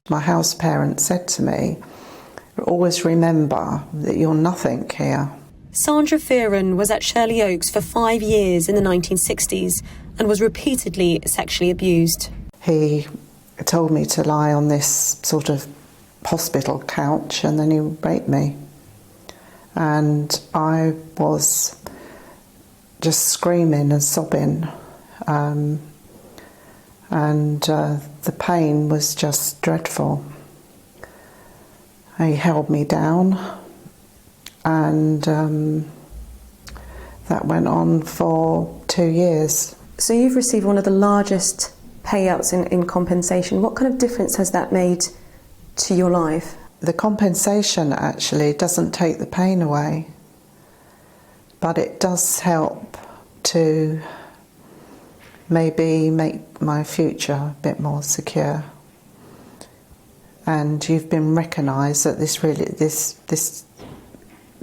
My house parent said to me, always remember that you're nothing here. Sandra Fearon was at Shirley Oaks for 5 years in the 1960s and was repeatedly sexually abused. He told me to lie on this sort of hospital couch and then he raped me. And I was just screaming and sobbing. The pain was just dreadful. He held me down and that went on for 2 years. So you've received one of the largest payouts in compensation. What kind of difference has that made to your life? The compensation actually doesn't take the pain away, but it does help to maybe make my future a bit more secure. And you've been recognised that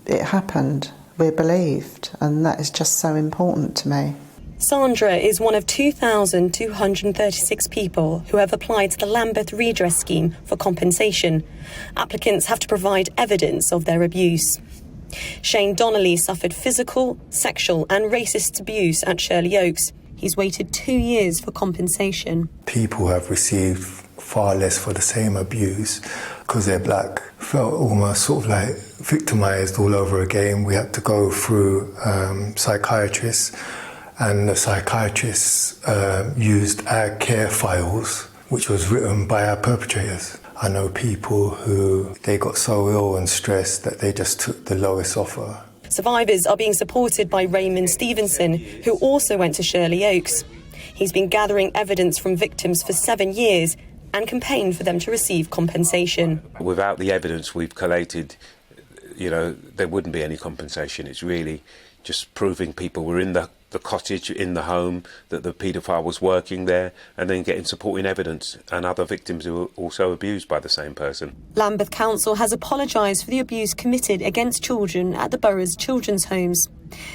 it happened. We're believed, and that is just so important to me. Sandra is one of 2,236 people who have applied to the Lambeth Redress Scheme for compensation. Applicants have to provide evidence of their abuse. Shane Donnelly suffered physical, sexual and racist abuse at Shirley Oaks. He's waited 2 years for compensation. People have received far less for the same abuse because they're black. Felt almost sort of like victimised all over again. We had to go through psychiatrists, and the psychiatrists used our care files, which was written by our perpetrators. I know people who, they got so ill and stressed that they just took the lowest offer. Survivors are being supported by Raymond Stevenson, who also went to Shirley Oaks. He's been gathering evidence from victims for 7 years and campaigned for them to receive compensation. Without the evidence we've collated, there wouldn't be any compensation. It's really just proving people were in the cottage, in the home, that the paedophile was working there, and then getting supporting evidence and other victims who were also abused by the same person. Lambeth Council has apologised for the abuse committed against children at the borough's children's homes.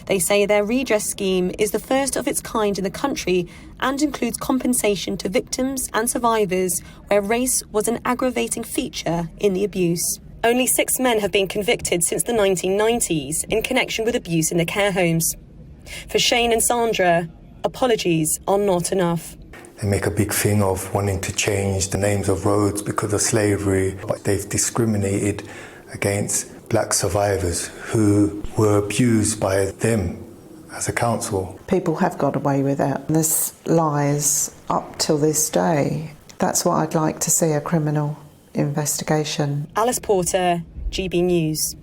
They say their redress scheme is the first of its kind in the country and includes compensation to victims and survivors where race was an aggravating feature in the abuse. Only 6 men have been convicted since the 1990s in connection with abuse in the care homes. For Shane and Sandra, apologies are not enough. They make a big thing of wanting to change the names of roads because of slavery, but they've discriminated against black survivors who were abused by them as a council. People have got away with it. There's lies up till this day. That's what I'd like to see, a criminal investigation. Alice Porter, GB News.